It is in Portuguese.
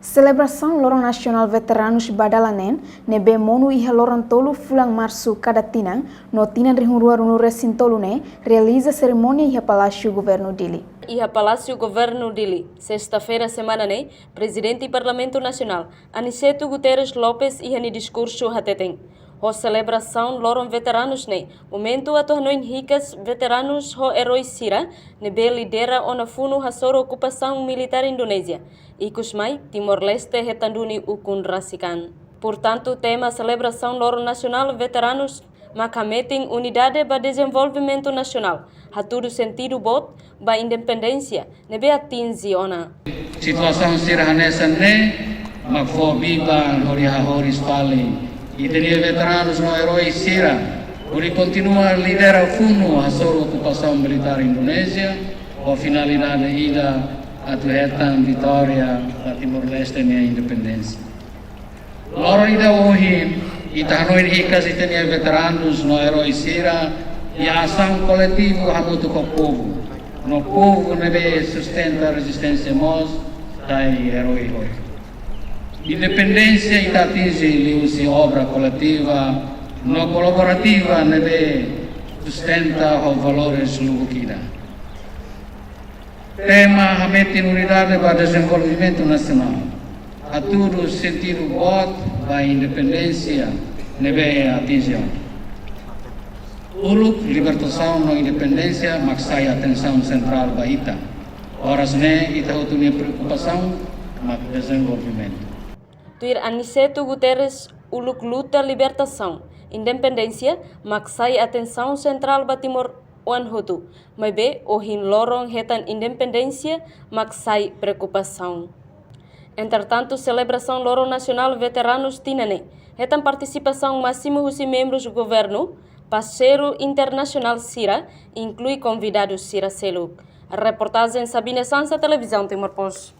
Celebração Lorong Nasional Veteranos Badalanen, nebe monu iha lorong tolu fulang março cada tinang, no tinan rihurua no recintolu ne, realiza cerimônia iha Palácio Governo Dili. Iha Palácio Governo Dili, sexta-feira semana ne, Presidente do Parlamento Nacional, Aniceto Guterres Lopes iha ni discurso hateteng. Ho celebração Lorong Veteranos ne, momento atornoin ricas veteranos ho heróis Sira, nebe lidera ona funu hasoro ocupação militar Indonésia. Ikusmai, Timor-Leste retanduni ukun rasikan. Portanto, tema celebração Lorong Nacional Veteranos makameting unidade ba desenvolvimento nacional, haturu sentido bot ba independência, nebe atinzi ona. Situação sirhanesa ne, magfobi ba hori-hahoris pali. Itenia veteranos no herói Sira, uri continua a liderar funo a sua ocupação militar Indonésia, com a finalidade ida atuetan vitória da Timor-Leste e independência. Loro ida hoje, itanoin ikas itenia veteranos no herói Sira, e a ação coletiva hamutu com o povo. No povo nebe sustenta a resistência mos da herói hoje. Independência e atinge liusi obra coletiva, no colaborativa nebe sustenta os valores lugukida. Tema hameti unidade para desenvolvimento nacional. A tudo sentido bot da independência nebe atinge. Uluk libertação no independência maksai atenção central baita. Horas ne ita utunia preocupação mak desenvolvimento. Tuir Aniceto Guterres uluk luta libertação, independência, maksai atenção central ba Timor Wanhotu, mas be ohin lorong hetan independência, maksai preocupação. Entretanto, celebração Lorong Nacional Veteranos Tinane, hetan participação máxima dos membros do governo, parceiro internacional Sira, inclui convidados Sira Seluk. A reportagem Sabine Sansa, Televisão Timor-Post.